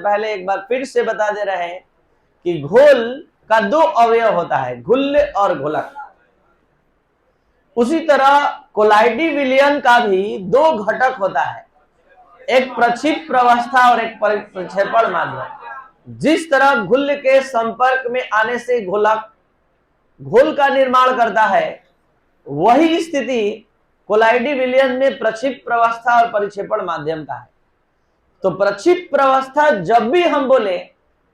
पहले एक बार फिर से बता दे रहे हैं कि घोल का दो अवयव होता है, घुल्ल और घोलक। उसी तरह कोलाइडी विलयन का भी दो घटक होता है, एक प्रक्षिप्त अवस्था और एक प्रक्षेपण माध्यम। जिस तरह घुल्ल के संपर्क में आने से घोलक घोल का निर्माण करता है, वही स्थिति कोलाइडी विलयन में प्रक्षिप्त अवस्था और परिक्षेपण माध्यम का है। तो प्रक्षिप्त अवस्था जब भी हम बोले,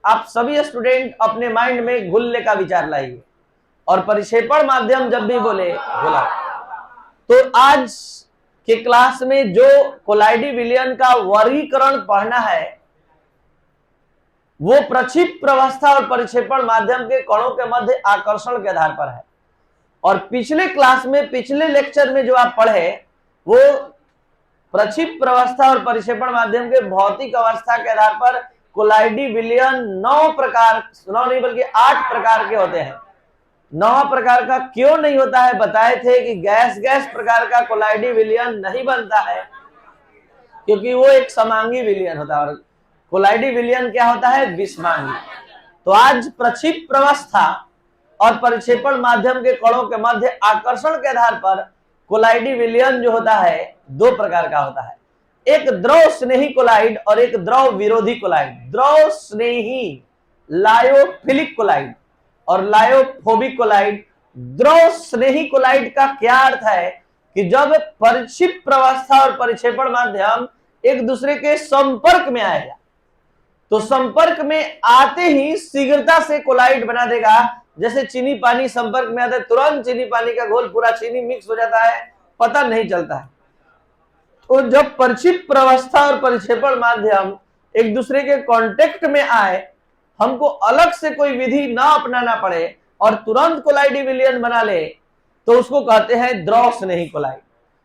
आप सभी स्टूडेंट अपने माइंड में घुल्ले का विचार लाइए, और परिक्षेपण माध्यम जब भी बोले घोलक। तो आज के क्लास में जो कोलाइडी विलयन का वर्गीकरण पढ़ना है, वो प्रक्षिप्त अवस्था और परिक्षेपण माध्यम के कणों के मध्य आकर्षण के आधार पर है। और पिछले क्लास में, पिछले लेक्चर में जो आप पढ़े, वो प्रक्षिप्त अवस्था और परिक्षेपण माध्यम के भौतिक अवस्था के आधार पर कोलाइडी विलयन 9 प्रकार, 9 नहीं बल्कि 8 प्रकार के होते हैं। 9 प्रकार का क्यों नहीं होता है बताए थे कि गैस प्रकार का कोलाइडी विलयन नहीं बनता है, क्योंकि वो एक समांगी विलयन होता है, और कोलाइडी विलयन क्या होता है? विषमांगी। तो आज प्रक्षिप्त अवस्था और परिक्षेपण माध्यम के कणों के मध्य आकर्षण के आधार पर कोलाइडी विलयन जो होता है 2 प्रकार का होता है, एक द्रव स्नेही कोलाइड और एक द्रव विरोधी कोलाइड। द्रव स्नेही लायोफिलिक कोलाइड और लायोफोबिक कोलाइड। द्रव स्नेही कोलाइड का क्या अर्थ है कि जब परिक्षिप्त अवस्था और परिक्षेपण माध्यम एक दूसरे के संपर्क में आएगा, तो संपर्क में आते ही शीघ्रता से कोलाइड बना देगा। जैसे चीनी पानी संपर्क में आता है, तुरंत चीनी पानी का घोल पूरा चीनी मिक्स हो जाता है, पता नहीं चलता है। तो जब परिक्षिप्त अवस्था और परिक्षेपण माध्यम एक दूसरे के कांटेक्ट में आए, हमको अलग से कोई विधि ना अपनाना पड़े और तुरंत कोलाइडी विलयन बना ले, तो उसको कहते हैं द्रव स्नेही कोलाइड।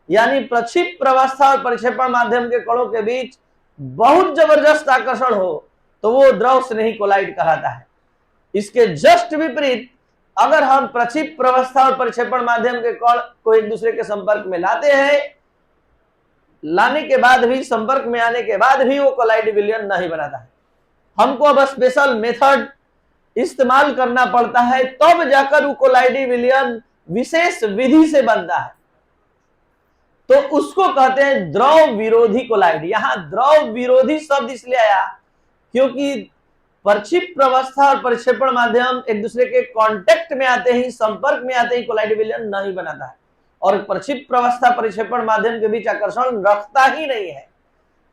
यानी प्रक्षिप्त अवस्था और परिक्षेपण माध्यम के कणों के बीच बहुत जबरदस्त आकर्षण हो, तो वो द्रव स्नेही कोलाइड कहलाता है। इसके जस्ट विपरीत, अगर हम प्रक्षिप्त अवस्था और परिक्षेपण माध्यम के कण को एक दूसरे के संपर्क में लाते हैं, लाने के बाद भी, संपर्क में आने के बाद भी वो कोलाइडी विलयन नहीं बनाता है। हमको अब स्पेशल मेथड इस्तेमाल करना पड़ता है, तब जाकर वो कोलाइडी विलयन विशेष विधि से बनता है। तो उसको कहते हैं द्रव विरोधी कोलाइड। यहां द्रव विरोधी शब्द इसलिए आया क्योंकि प्रक्षिप्त अवस्था और परिक्षेपण माध्यम एक दूसरे के कांटेक्ट में आते ही, संपर्क में आते ही कोलाइडी विलयन नहीं बनाता है, और प्रक्षिप्त अवस्था परिक्षेपण माध्यम के बीच आकर्षण रखता ही नहीं है।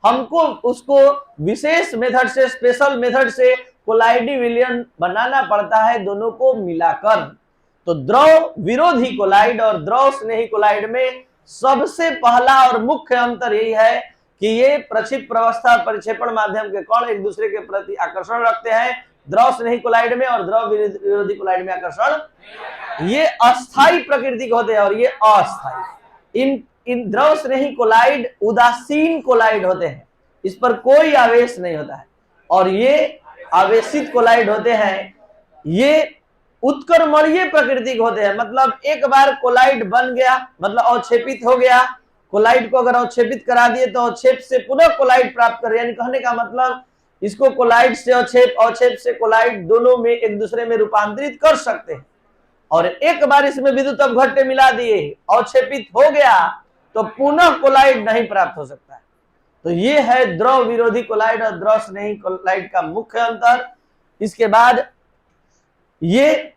हमको उसको विशेष मेथड से, स्पेशल मेथड से कोलाइडी विलयन बनाना पड़ता है, दोनों को मिलाकर। तो द्रव विरोधी कोलाइड और द्रव स्नेही कोलाइड में सबसे पहला और मुख्य अंतर यही है कि ये प्रक्षिप्त अवस्था और परिक्षेपण माध्यम के कण एक दूसरे के प्रति आकर्षण रखते हैं द्रव स्नेही कोलाइड में, और द्रव विरोधी कोलाइड में आकर्षण ये अस्थायी प्रकृति के होते हैं और ये अस्थायी। इन द्रव स्नेही कोलाइड उदासीन कोलाइड होते हैं, इस पर कोई आवेश नहीं होता है, और ये आवेशित कोलाइड होते हैं, ये उत्क्रमणीय प्रकृति के होते हैं। मतलब एक बार कोलाइड बन गया, मतलब अवक्षेपित हो गया, कोलाइड को अगर अवक्षेपित करा दिए तो अवक्षेप से पुनः कोलाइड प्राप्त कर, यानी कहने का मतलब इसको कोलाइड से अवक्षेप, अवक्षेप से कोलाइड, दोनों में एक दूसरे में रूपांतरित कर सकते हैं। और एक बार इसमें विद्युत अपघट्य मिला दिए, अवक्षेपित हो गया, तो पुनः कोलाइड नहीं प्राप्त हो सकता है। तो ये है द्रव विरोधी कोलाइड और द्रव स्नेही कोलाइड का मुख्य अंतर। इसके बाद ये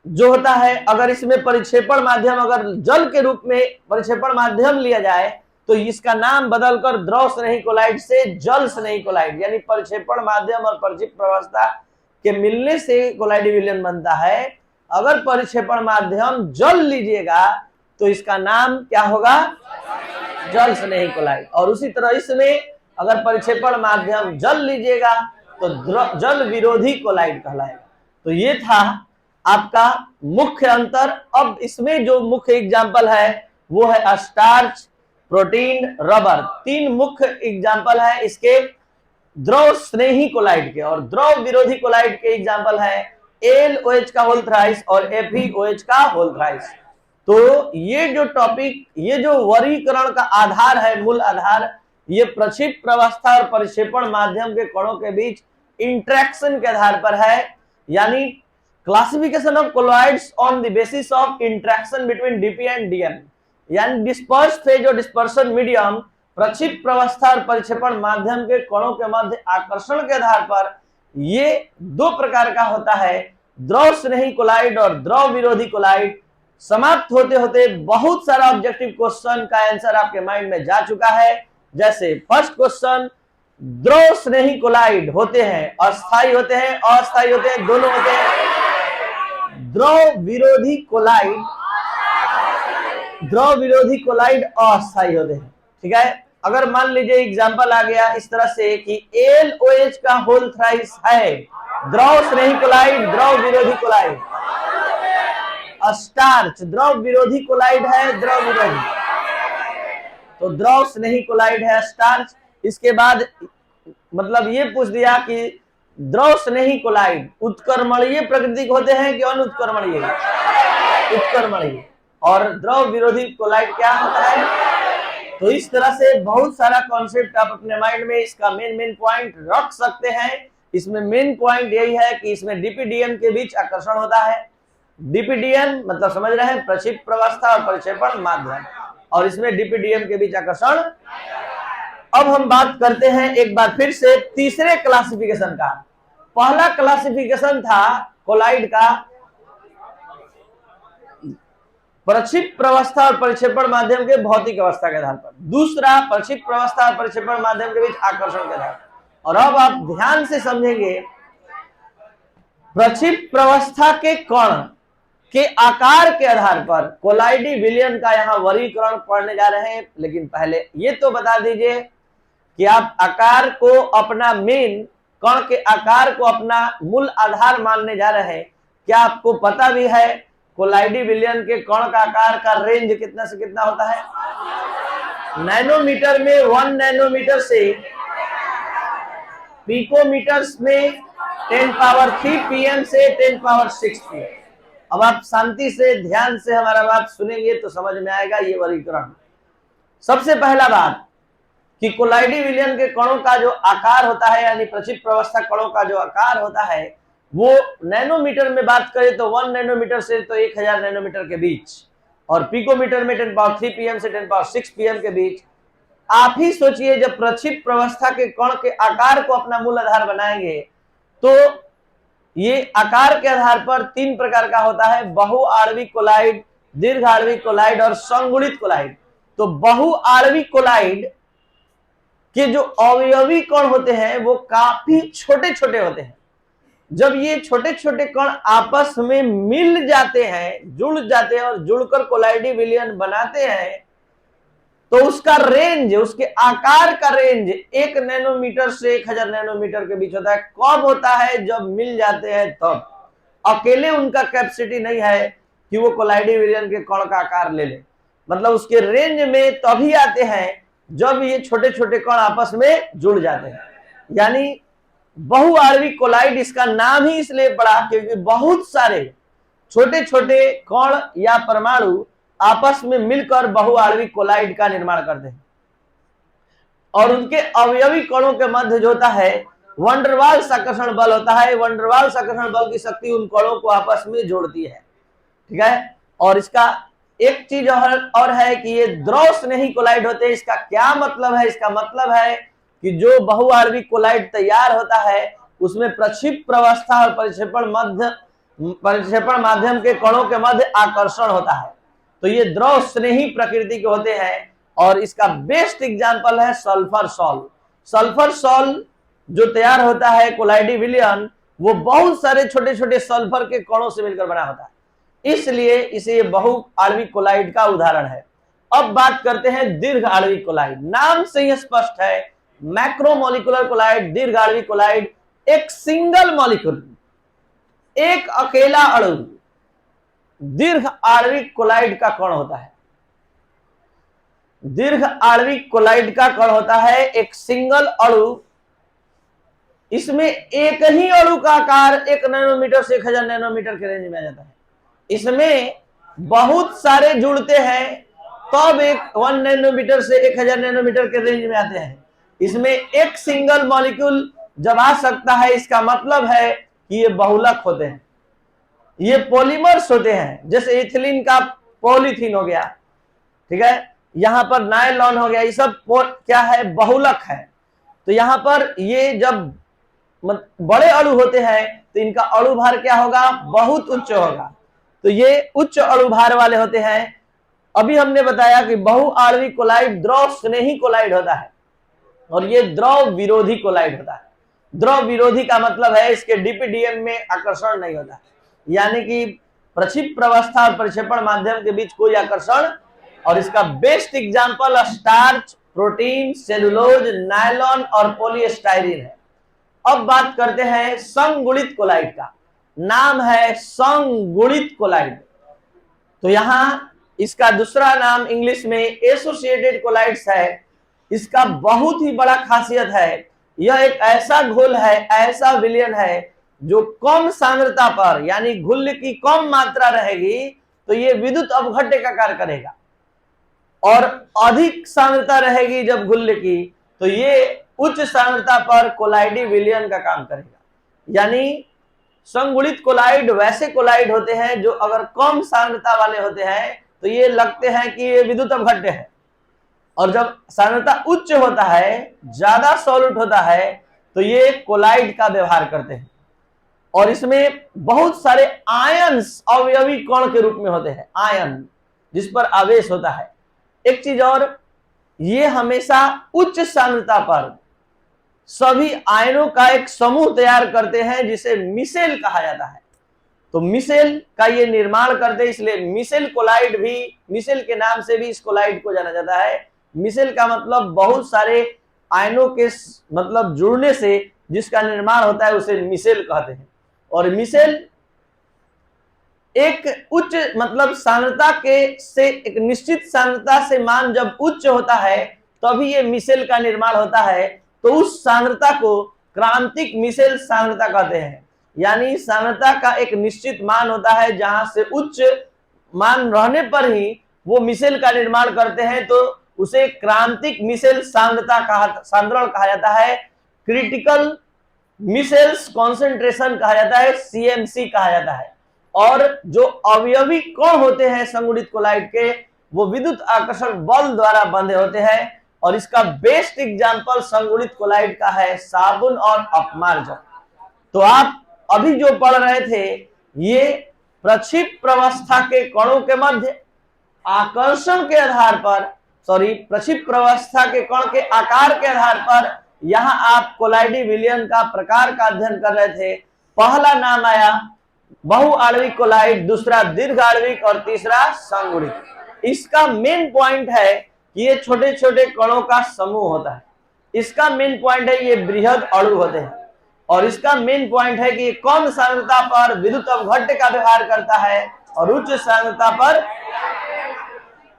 जो होता है, अगर इसमें परिक्षेपण माध्यम, अगर जल के रूप में परिक्षेपण माध्यम लिया जाए, तो इसका नाम बदलकर द्रव स्नेही कोलाइड से जल स्नेही कोलाइड, यानी परिक्षेपण माध्यम और परिक्षिप्त अवस्था के मिलने से कोलाइडी विलयन बनता है। अगर परिक्षेपण माध्यम जल लीजिएगा तो इसका नाम क्या होगा? जल स्नेही कोलाइड। और उसी तरह इसमें अगर परिक्षेपण माध्यम जल लीजिएगा तो जल विरोधी कोलाइड कहलाएगा। तो ये था आपका मुख्य अंतर। अब इसमें जो मुख्य एग्जाम्पल है वो है स्टार्च, प्रोटीन, रबर। 3 मुख्य एग्जाम्पल है इसके द्रव स्नेही कोलाइड के, और द्रव विरोधी कोलाइड के एग्जाम्पल है LOH का होल थ्राइस और FeOH का होल थ्राइस। तो ये जो टॉपिक, ये जो वर्गीकरण का आधार है, मूल आधार, ये प्रक्षिप्त प्रवस्था और परिक्षेपण माध्यम के कणों के बीच इंटरेक्शन के आधार पर है, यानी classification of colloids on the basis of interaction between DP and DM, यानी डिस्पर्स फेज और डिस्पर्सन मीडियम प्रक्षिप्त प्रवस्था और परिक्षेपण माध्यम के कणों के मध्य आकर्षण के आधार पर ये दो प्रकार का होता है, द्रव स्नेही कोलाइड और द्रव विरोधी कोलाइड। समाप्त होते होते बहुत सारा ऑब्जेक्टिव क्वेश्चन का आंसर आपके माइंड में जा चुका है। जैसे फर्स्ट क्वेश्चन, द्रव स्नेही कोलाइड होते हैं, अस्थायी होते हैं, अस्थायी होते हैं, दोनों होते हैं। द्रव विरोधी कोलाइड अस्थायी होते हैं। ठीक है, अगर मान लीजिए एग्जांपल आ गया इस तरह से कि LOH का होल थ्राइस है, द्रव स्नेही कोलाइड, द्रव विरोधी कोलाइड। स्टार्च द्रव विरोधी कोलाइड है, द्रव विरोधी, तो द्रव स्नेही कोलाइड है स्टार्च। इसके बाद मतलब ये पूछ दिया कि द्रव स्नेही कोलाइड उत्क्रमणीय प्रकृति के होते हैं कि अनुत्क्रमणीय? उत्क्रमणीय। और द्रव विरोधी कोलाइड क्या होता है? तो इस तरह से बहुत सारा कॉन्सेप्ट आप अपने माइंड में इसका मेन पॉइंट रख सकते हैं। इसमें मेन पॉइंट यही है कि इसमें डीपीडीएम के बीच आकर्षण होता है। डीपीडीएम मतलब समझ रहे हैं, प्रक्षिप्त प्रवस्था और परिक्षेपण माध्यम, और इसमें डीपीडीएम के बीच आकर्षण। अब हम बात करते हैं एक बार फिर से तीसरे क्लासिफिकेशन का। पहला क्लासिफिकेशन था कोलाइड का प्रक्षिप्त प्रवस्था और परिक्षेपण माध्यम के भौतिक अवस्था के आधार पर, दूसरा प्रक्षिप्त प्रवस्था और परिक्षेपण माध्यम के बीच आकर्षण के आधार पर। और अब आप ध्यान से समझेंगे, प्रक्षिप्त प्रवस्था के कण के आकार के आधार पर कोलाइडी विलयन का यहाँ वर्गीकरण पढ़ने जा रहे हैं। लेकिन पहले ये तो बता दीजिए कि आप आकार को अपना मेन, कण के आकार को अपना मूल आधार मानने जा रहे हैं। क्या आपको पता भी है कोलाइडी विलयन के कण का आकार का रेंज कितना से कितना होता है? नैनोमीटर में 1 नैनोमीटर से पिकोमीटर्स में 10 पावर 3 pm से 10 पावर 6 pm। अब आप शांति से ध्यान से हमारा बात सुनेंगे तो समझ में आएगा ये वर्गीकरण। सबसे पहला बात कि कोलाइडी विलयन के कणों का जो आकार होता है, यानी प्रक्षिप्त प्रवस्था कणों का जो आकार होता है, वो नैनोमीटर में बात करें तो 1 नैनोमीटर से तो 1000 नैनोमीटर के बीच, और पिकोमीटर में 10 पावर 3 pm से 10 पावर 6 pm के बीच। आप ही सोचिए, जब प्रक्षिप्त प्रवस्था के कण के आकार को अपना मूल आधार बनाएंगे तो ये आकार के आधार पर 3 प्रकार का होता है, बहुआण्विक कोलाइड, दीर्घ आणविक कोलाइड और संगुणित कोलाइड। तो बहुआण्विक कोलाइड के जो अवयवी कण होते हैं वो काफी छोटे छोटे होते हैं। जब ये छोटे छोटे कण आपस में मिल जाते हैं, जुड़ जाते हैं और जुड़कर कोलाइडी विलयन बनाते हैं, तो उसका रेंज, उसके आकार का रेंज 1 नैनोमीटर से 1000 नैनोमीटर के बीच होता है। कब होता है? जब मिल जाते हैं तब। अकेले उनका कैपेसिटी नहीं है कि वो कोलाइडी विलयन के कण का आकार ले ले, मतलब उसके रेंज में तभी आते हैं जब ये छोटे छोटे कण आपस में जुड़ जाते हैं। यानी बहुआण्विक कोलाइड इसका नाम ही इसलिए पड़ा क्योंकि बहुत सारे छोटे छोटे कण या परमाणु आपस में मिलकर बहुआण्विक कोलाइड का निर्माण करते हैं, और उनके अवयवी कणों के मध्य जो होता है वैन डर वाल्स आकर्षण बल होता है। वैन डर वाल्स आकर्षण बल की शक्ति उन कणों को आपस में जोड़ती है। ठीक है, और इसका एक चीज और है कि ये द्रव स्नेही कोलाइड होते हैं। इसका क्या मतलब है? इसका मतलब है कि जो बहुआण्विक कोलाइड तैयार होता है उसमें प्रक्षिप्त प्रवस्था और परिक्षेपण माध्यम के कणों के मध्य आकर्षण होता है। तो ये द्रव स्नेही प्रकृति के होते हैं, और इसका बेस्ट एग्जांपल है सल्फर सॉल्ट। सल्फर सॉल्ट जो तैयार होता है कोलाइडी विलयन, वो बहुत सारे छोटे छोटे सल्फर के कणों से मिलकर बना होता है, इसलिए इसे बहुआण्विक कोलाइड का उदाहरण है। अब बात करते हैं दीर्घ आणविक कोलाइड। नाम से ही स्पष्ट है, मैक्रोमोलिकुलर कोलाइड, दीर्घ आणविक कोलाइड। एक सिंगल मॉलिक्यूल, एक अकेला अणु दीर्घ आणविक कोलाइड का कण होता है। दीर्घ आणविक कोलाइड का कण होता है एक सिंगल अणु। इसमें एक ही अणु का आकार 1 नैनोमीटर से 1000 नैनोमीटर के रेंज में आ जाता है। इसमें बहुत सारे जुड़ते हैं, तब एक 1 नैनोमीटर से 1000 नैनोमीटर के रेंज में आते हैं। इसमें एक सिंगल मॉलिक्यूल जब आ सकता है, इसका मतलब है कि ये बहुलक होते हैं, ये पॉलीमर्स होते हैं। जैसे इथिलीन का पॉलीथीन हो गया, ठीक है, यहां पर नायलॉन हो गया, ये सब क्या है, बहुलक है। तो यहां पर ये जब बड़े अणु होते हैं तो इनका अणु भार क्या होगा, बहुत उच्च होगा। तो ये उच्च अणु भार वाले होते हैं। अभी हमने बताया कि बहुआण्विक कोलाइड द्रव स्नेही कोलाइड होता है और ये द्रव विरोधी कोलाइड होता है। द्रव विरोधी का मतलब है इसके डीपीडीएम में आकर्षण नहीं होता, यानी कि प्रक्षिप्त अवस्था और प्रक्षेपण माध्यम के बीच कोई आकर्षण। और इसका best example starch, protein, cellulose, nylon और पॉलीस्टाइरीन है। अब बात करते हैं संगुणित कोलाइड का। नाम है संगुणित कोलाइड। तो यहां इसका दूसरा नाम इंग्लिश में एसोसिएटेड कोलाइड्स है। इसका बहुत ही बड़ा खासियत है, यह एक ऐसा घोल है, ऐसा विलयन है जो कम सांद्रता पर, यानी घुल्य की कम मात्रा रहेगी तो ये विद्युत अपघट्य का कार्य करेगा, और अधिक सांद्रता रहेगी जब घुल्य की तो ये उच्च सांद्रता पर कोलाइडी विलयन का काम करेगा। यानी संगुणित कोलाइड वैसे कोलाइड होते हैं जो अगर कम सांद्रता वाले होते हैं तो ये लगते हैं कि ये विद्युत अपघट्य है, और जब सांद्रता उच्च होता है, ज्यादा सॉल्यूट होता है, तो ये कोलाइड का व्यवहार करते हैं। और इसमें बहुत सारे आयन्स अवयवी कण के रूप में होते हैं, आयन जिस पर आवेश होता है। एक चीज और, ये हमेशा उच्च सांद्रता पर सभी आयनों का एक समूह तैयार करते हैं जिसे मिसेल कहा जाता है। तो मिसेल का ये निर्माण करते हैं, इसलिए मिसेल कोलाइड भी, मिसेल के नाम से भी इस कोलाइड को जाना जाता है। मिसेल का मतलब बहुत सारे आयनों के मतलब जुड़ने से जिसका निर्माण होता है उसे मिसेल कहते हैं। और मिसेल एक उच्च मतलब सांद्रता के से, एक निश्चित सांद्रता से मान जब उच्च होता है तभी ये मिसेल का निर्माण होता है। तो उस सांद्रता को क्रांतिक मिसेल सांद्रता कहते हैं। यानी सांद्रता का एक निश्चित मान होता है जहां से उच्च मान रहने पर ही वो मिसेल का निर्माण करते हैं, तो उसे क्रांतिक मिसेल सांद्रण कहा जाता है। क्रिटिकल मिसेल्स कॉन्सेंट्रेशन कहा जाता है, सीएमसी कहा जाता है। और जो अवयवी कण होते हैं संगुणित कोलाइड के, वो विद्युत आकर्षण बल द्वारा बंधे होते हैं। और इसका बेस्ट एग्जांपल संगुणित कोलाइड का है साबुन और अपमार्जक। तो आप अभी जो पढ़ रहे थे, ये प्रक्षिप्त अवस्था के कणों के मध्य आकर्षण के आधार पर, प्रक्षिप्त अवस्था के कण के आकार के आधार पर यहां आप कोलाइडी विलयन का प्रकार का अध्ययन कर रहे थे। पहला नाम आया बहुआण्विक कोलाइड, दूसरा दीर्घ आणविक और तीसरा संगुणित। इसका मेन पॉइंट है कि ये छोटे छोटे कणों का समूह होता है। इसका मेन पॉइंट है ये बृहद अणु होते हैं। और इसका मेन पॉइंट है कि ये कम सांद्रता पर विद्युत अपघट्य का व्यवहार करता है और उच्च सांद्रता पर।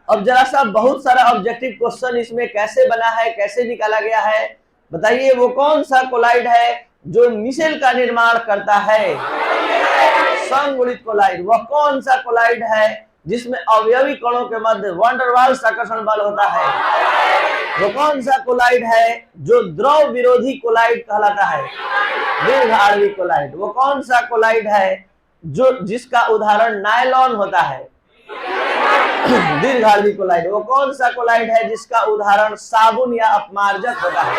अब जरा सा बहुत सारा ऑब्जेक्टिव क्वेश्चन इसमें कैसे बना है, कैसे निकाला गया है, बताइए वो कौन सा कोलाइड है जो मिसेल का निर्माण करता है? संगुणित कोलाइड। वह कौन सा कोलाइड है जिसमें अवयवी कणों के मध्य वैन डर वाल्स आकर्षण बल होता है? वो कौन सा कोलाइड है जो द्रव विरोधी कोलाइड कहलाता है? दीर्घ आणविक कोलाइड। वो कौन सा कोलाइड है जो जिसका उदाहरण नायलॉन होता है? दीर्घ आणविक कोलाइड। वो कौन सा कोलाइड है जिसका उदाहरण साबुन या अपमार्जक होता है?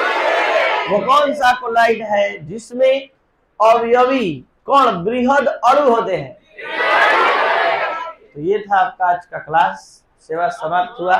वो कौन सा कोलाइड है जिसमें अवयवी कण बृहद अणु होते हैं? तो ये था आपका आज का क्लास। सेवा समाप्त हुआ।